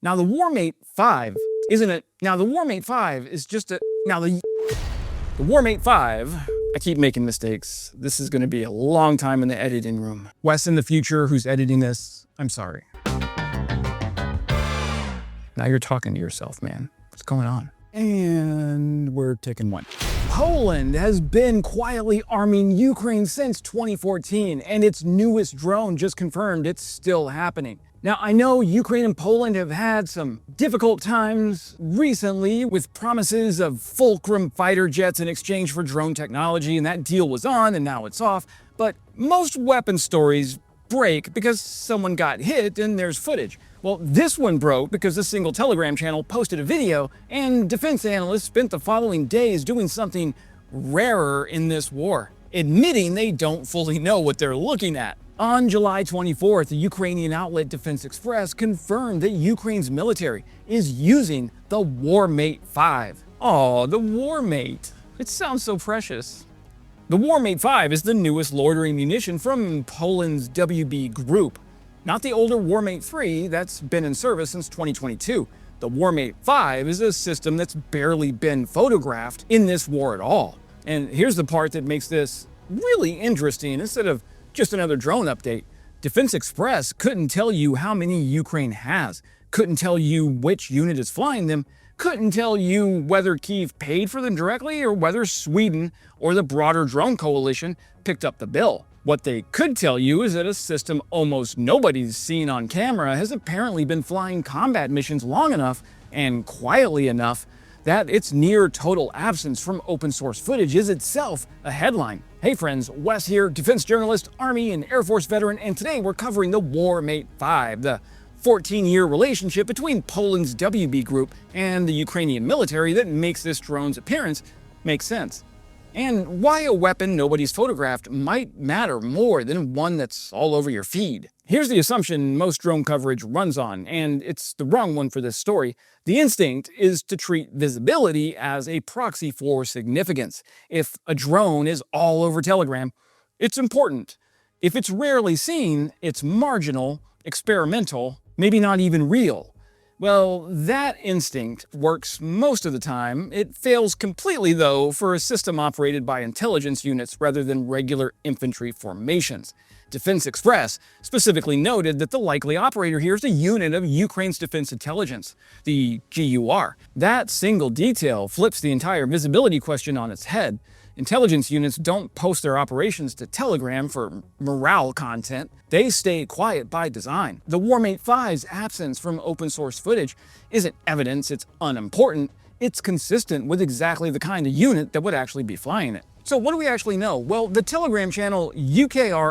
Now the Warmate 5 isn't it? Now the Warmate 5 is just a, now the Warmate 5, I keep making mistakes. This is gonna be a long time in the editing room. Wes in the future who's editing this, I'm sorry. Now you're talking to yourself, man. What's going on? And we're taking one. Poland has been quietly arming Ukraine since 2014, and its newest drone just confirmed it's still happening. Now, I know Ukraine and Poland have had some difficult times recently with promises of Fulcrum fighter jets in exchange for drone technology, and that deal was on and now it's off. But most weapon stories break because someone got hit and there's footage. Well, this one broke because a single Telegram channel posted a video, and defense analysts spent the following days doing something rarer in this war, admitting they don't fully know what they're looking at. On July 24th, the Ukrainian outlet Defense Express confirmed that Ukraine's military is using the Warmate 5. Oh, the Warmate. It sounds so precious. The Warmate 5 is the newest loitering munition from Poland's WB group. Not the older Warmate 3 that's been in service since 2022. The Warmate 5 is a system that's barely been photographed in this war at all. And here's the part that makes this really interesting. Instead of just another drone update, Defense Express couldn't tell you how many Ukraine has, couldn't tell you which unit is flying them, couldn't tell you whether Kyiv paid for them directly or whether Sweden or the broader drone coalition picked up the bill. What they could tell you is that a system almost nobody's seen on camera has apparently been flying combat missions long enough and quietly enough that its near total absence from open source footage is itself a headline. Hey friends, Wes here, defense journalist, Army and Air Force veteran, and today we're covering the Warmate 5, the 14-year relationship between Poland's WB group and the Ukrainian military that makes this drone's appearance make sense. And why a weapon nobody's photographed might matter more than one that's all over your feed. Here's the assumption most drone coverage runs on, and it's the wrong one for this story. The instinct is to treat visibility as a proxy for significance. If a drone is all over Telegram, it's important. If it's rarely seen, it's marginal, experimental, maybe not even real. Well, that instinct works most of the time. It fails completely, though, for a system operated by intelligence units rather than regular infantry formations. Defense Express specifically noted that the likely operator here is a unit of Ukraine's defense intelligence, the GUR. That single detail flips the entire visibility question on its head. Intelligence units don't post their operations to Telegram for morale content. They stay quiet by design. The Warmate 5's absence from open source footage isn't evidence it's unimportant. It's consistent with exactly the kind of unit that would actually be flying it. So what do we actually know? Well, the Telegram channel UKR_informant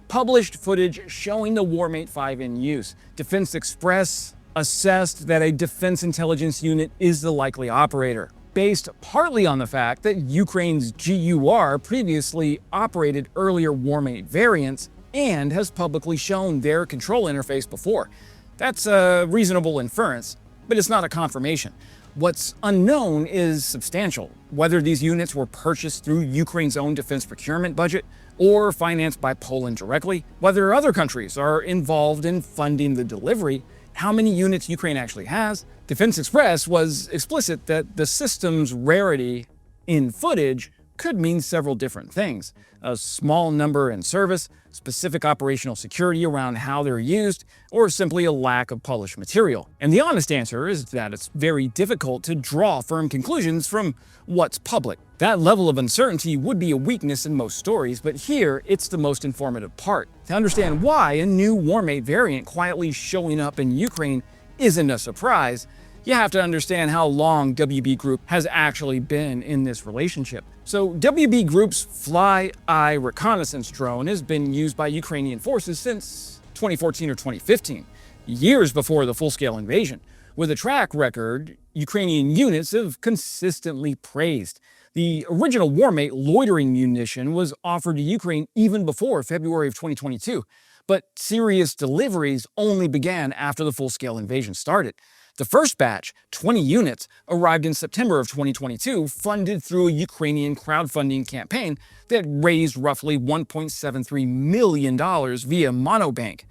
published footage showing the Warmate 5 in use. Defense Express assessed that a defense intelligence unit is the likely operator, based partly on the fact that Ukraine's GUR previously operated earlier Warmate variants and has publicly shown their control interface before. That's a reasonable inference, but it's not a confirmation. What's unknown is substantial, whether these units were purchased through Ukraine's own defense procurement budget or financed by Poland directly, whether other countries are involved in funding the delivery, how many units Ukraine actually has. Defense Express was explicit that the system's rarity in footage could mean several different things. A small number in service, specific operational security around how they're used, or simply a lack of published material. And the honest answer is that it's very difficult to draw firm conclusions from what's public. That level of uncertainty would be a weakness in most stories, but here it's the most informative part. To understand why a new Warmate variant quietly showing up in Ukraine isn't a surprise, you have to understand how long WB Group has actually been in this relationship. So WB Group's Fly-Eye reconnaissance drone has been used by Ukrainian forces since 2014 or 2015, years before the full-scale invasion. With a track record, Ukrainian units have consistently praised. The original Warmate loitering munition was offered to Ukraine even before February of 2022, but serious deliveries only began after the full-scale invasion started. The first batch, 20 units, arrived in September of 2022, funded through a Ukrainian crowdfunding campaign that raised roughly $1.73 million via Monobank.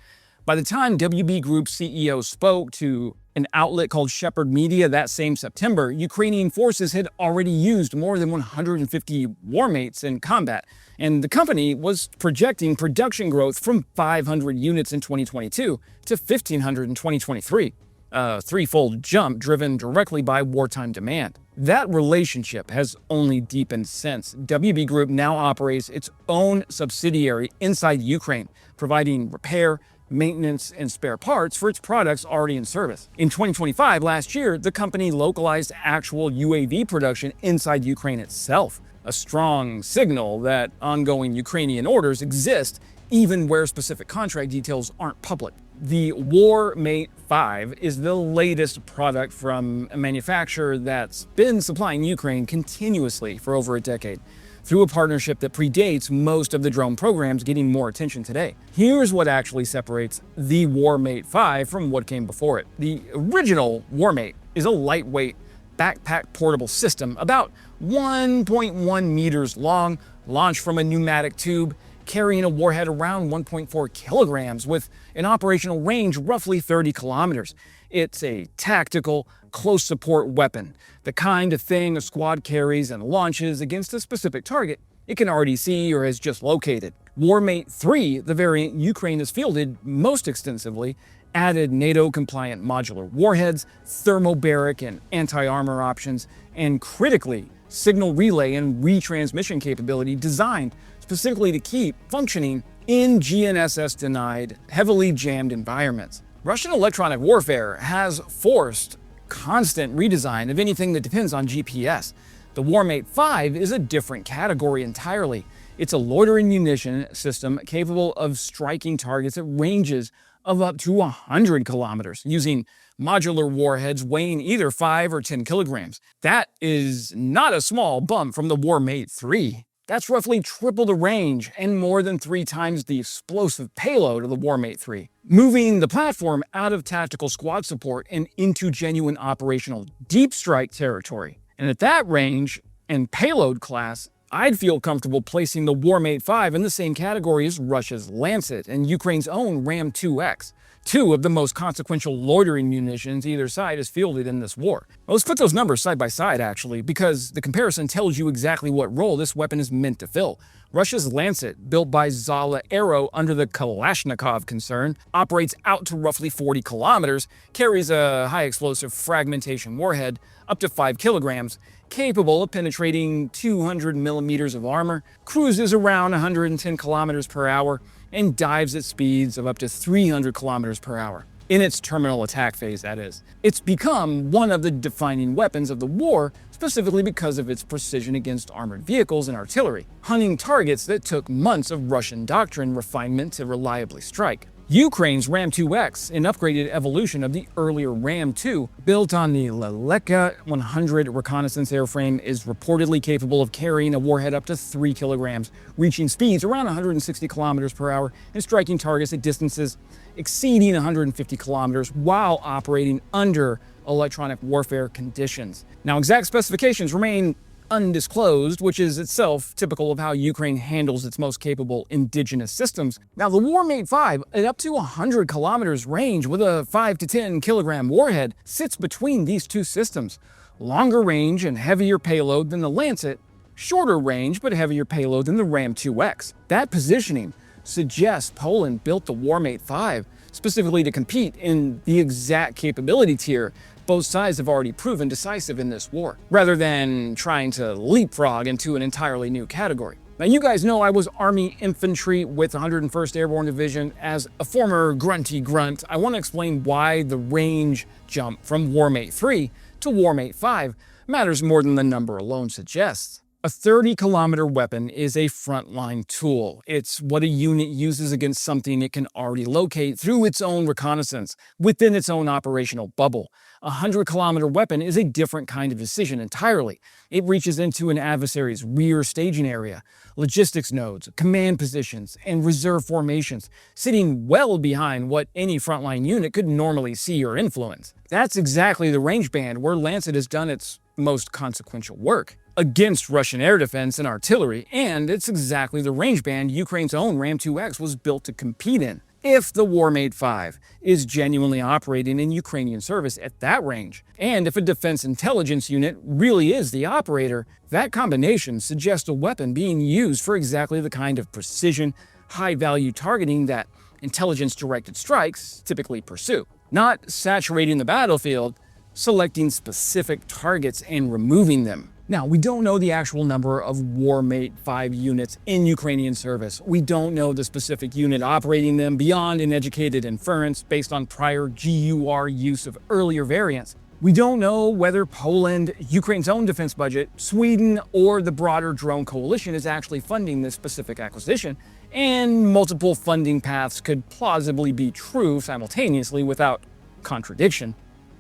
By the time WB Group CEO spoke to an outlet called Shepherd Media that same September, Ukrainian forces had already used more than 150 Warmates in combat, and the company was projecting production growth from 500 units in 2022 to 1,500 in 2023. A threefold jump driven directly by wartime demand. That relationship has only deepened since. WB Group now operates its own subsidiary inside Ukraine, providing repair, maintenance, and spare parts for its products already in service. In 2025, last year, the company localized actual UAV production inside Ukraine itself, a strong signal that ongoing Ukrainian orders exist even where specific contract details aren't public. The Warmate 5 is the latest product from a manufacturer that's been supplying Ukraine continuously for over a decade, through a partnership that predates most of the drone programs getting more attention today. Here's what actually separates the Warmate 5 from what came before it. The original Warmate is a lightweight, backpack portable system about 1.1 meters long, launched from a pneumatic tube, carrying a warhead around 1.4 kilograms with an operational range roughly 30 kilometers. It's a tactical, close support weapon, the kind of thing a squad carries and launches against a specific target it can already see or has just located. Warmate 3, the variant Ukraine has fielded most extensively, added NATO-compliant modular warheads, thermobaric and anti-armor options, and critically, signal relay and retransmission capability designed specifically to keep functioning in GNSS-denied, heavily jammed environments. Russian electronic warfare has forced constant redesign of anything that depends on GPS. The Warmate 5 is a different category entirely. It's a loitering munition system capable of striking targets at ranges of up to 100 kilometers, using modular warheads weighing either 5 or 10 kilograms. That is not a small bump from the Warmate 3. That's roughly triple the range and more than 3 times the explosive payload of the Warmate 3, moving the platform out of tactical squad support and into genuine operational deep strike territory. And at that range and payload class, I'd feel comfortable placing the Warmate 5 in the same category as Russia's Lancet and Ukraine's own Ram 2X, two of the most consequential loitering munitions either side has fielded in this war. Well, let's put those numbers side by side, actually, because the comparison tells you exactly what role this weapon is meant to fill. Russia's Lancet, built by Zala Aero under the Kalashnikov concern, operates out to roughly 40 kilometers, carries a high-explosive fragmentation warhead up to 5 kilograms, capable of penetrating 200 millimeters of armor, cruises around 110 kilometers per hour, and dives at speeds of up to 300 kilometers per hour. In its terminal attack phase, that is. It's become one of the defining weapons of the war, specifically because of its precision against armored vehicles and artillery, hunting targets that took months of Russian doctrine refinement to reliably strike. Ukraine's Ram 2X, an upgraded evolution of the earlier Ram 2, built on the Leleka 100 reconnaissance airframe, is reportedly capable of carrying a warhead up to 3 kilograms, reaching speeds around 160 kilometers per hour and striking targets at distances exceeding 150 kilometers while operating under electronic warfare conditions. Now, exact specifications remain undisclosed, which is itself typical of how Ukraine handles its most capable indigenous systems. Now, the Warmate 5, at up to 100 kilometers range with a 5 to 10 kilogram warhead, sits between these two systems. Longer range and heavier payload than the Lancet, shorter range but heavier payload than the Ram 2X. That positioning suggests Poland built the Warmate 5 specifically to compete in the exact capability tier both sides have already proven decisive in this war, rather than trying to leapfrog into an entirely new category. Now, you guys know I was Army Infantry with 101st Airborne Division. As a former grunty grunt, I want to explain why the range jump from Warmate 3 to Warmate 5 matters more than the number alone suggests. A 30-kilometer weapon is a frontline tool. It's what a unit uses against something it can already locate through its own reconnaissance, within its own operational bubble. A 100-kilometer weapon is a different kind of decision entirely. It reaches into an adversary's rear staging area, logistics nodes, command positions, and reserve formations, sitting well behind what any frontline unit could normally see or influence. That's exactly the range band where Lancet has done its most consequential work against Russian air defense and artillery, and it's exactly the range band Ukraine's own Ram 2X was built to compete in. If the Warmate 5 is genuinely operating in Ukrainian service at that range, and if a defense intelligence unit really is the operator, that combination suggests a weapon being used for exactly the kind of precision, high-value targeting that intelligence-directed strikes typically pursue. Not saturating the battlefield, selecting specific targets and removing them. Now, we don't know the actual number of Warmate 5 units in Ukrainian service. We don't know the specific unit operating them beyond an educated inference based on prior GUR use of earlier variants. We don't know whether Poland, Ukraine's own defense budget, Sweden, or the broader drone coalition is actually funding this specific acquisition, and multiple funding paths could plausibly be true simultaneously without contradiction.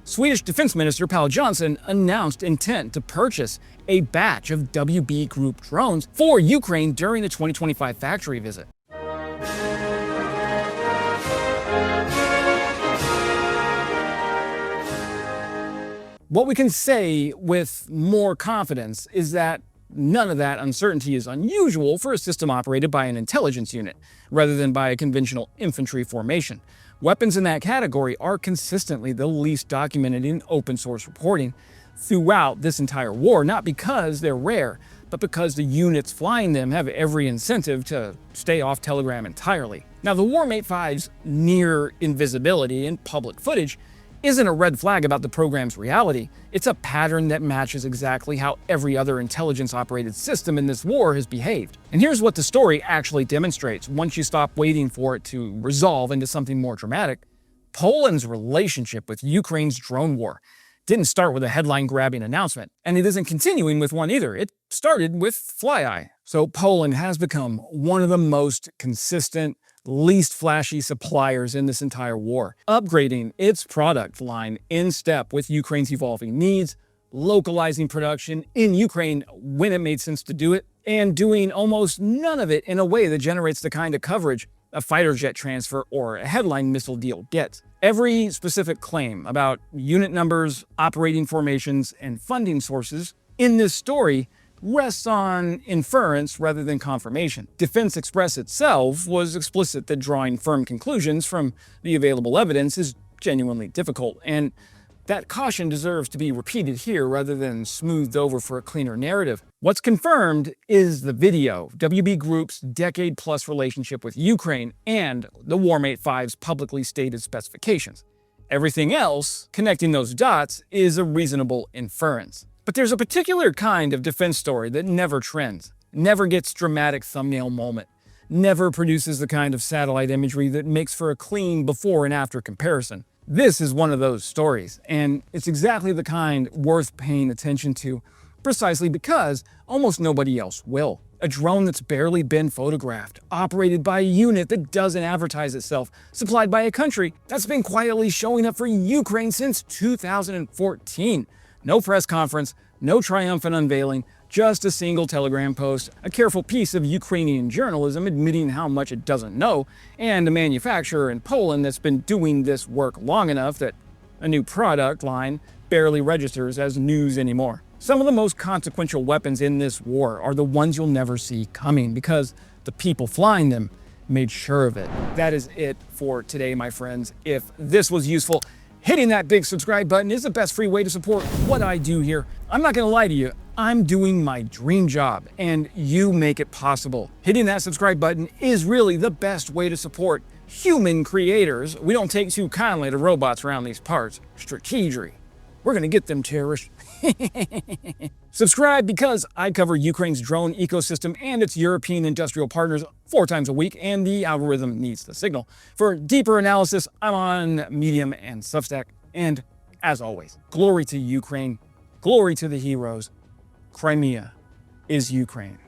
Swedish Defense Minister Paul Johnson announced intent to purchase a batch of WB Group drones for Ukraine during the 2025 factory visit. What we can say with more confidence is that none of that uncertainty is unusual for a system operated by an intelligence unit, rather than by a conventional infantry formation. Weapons in that category are consistently the least documented in open source reporting throughout this entire war, not because they're rare, but because the units flying them have every incentive to stay off Telegram entirely. Now, the Warmate 5's near invisibility in public footage isn't a red flag about the program's reality. It's a pattern that matches exactly how every other intelligence-operated system in this war has behaved. And here's what the story actually demonstrates once you stop waiting for it to resolve into something more dramatic. Poland's relationship with Ukraine's drone war didn't start with a headline-grabbing announcement, and it isn't continuing with one either. It started with FlyEye. So Poland has become one of the most consistent, least flashy suppliers in this entire war, upgrading its product line in step with Ukraine's evolving needs, localizing production in Ukraine when it made sense to do it, and doing almost none of it in a way that generates the kind of coverage a fighter jet transfer or a headline missile deal gets. Every specific claim about unit numbers, operating formations, and funding sources in this story rests on inference rather than confirmation. Defense Express itself was explicit that drawing firm conclusions from the available evidence is genuinely difficult, and that caution deserves to be repeated here rather than smoothed over for a cleaner narrative. What's confirmed is the video, WB Group's decade-plus relationship with Ukraine, and the Warmate 5's publicly stated specifications. Everything else, connecting those dots, is a reasonable inference. But there's a particular kind of defense story that never trends, never gets dramatic thumbnail moment, never produces the kind of satellite imagery that makes for a clean before and after comparison. This is one of those stories, and it's exactly the kind worth paying attention to, precisely because almost nobody else will. A drone that's barely been photographed, operated by a unit that doesn't advertise itself, supplied by a country that's been quietly showing up for Ukraine since 2014. No press conference, no triumphant unveiling, just a single Telegram post, a careful piece of Ukrainian journalism admitting how much it doesn't know, and a manufacturer in Poland that's been doing this work long enough that a new product line barely registers as news anymore. Some of the most consequential weapons in this war are the ones you'll never see coming because the people flying them made sure of it. That is it for today, my friends. If this was useful, hitting that big subscribe button is the best free way to support what I do here. I'm not gonna lie to you, I'm doing my dream job, and you make it possible. Hitting that subscribe button is really the best way to support human creators. We don't take too kindly to robots around these parts. Strategery. We're gonna get them terrorists. Subscribe because I cover Ukraine's drone ecosystem and its European industrial partners 4 times a week, and the algorithm needs the signal. For deeper analysis, I'm on Medium and Substack. And as always, glory to Ukraine, glory to the heroes. Crimea is Ukraine.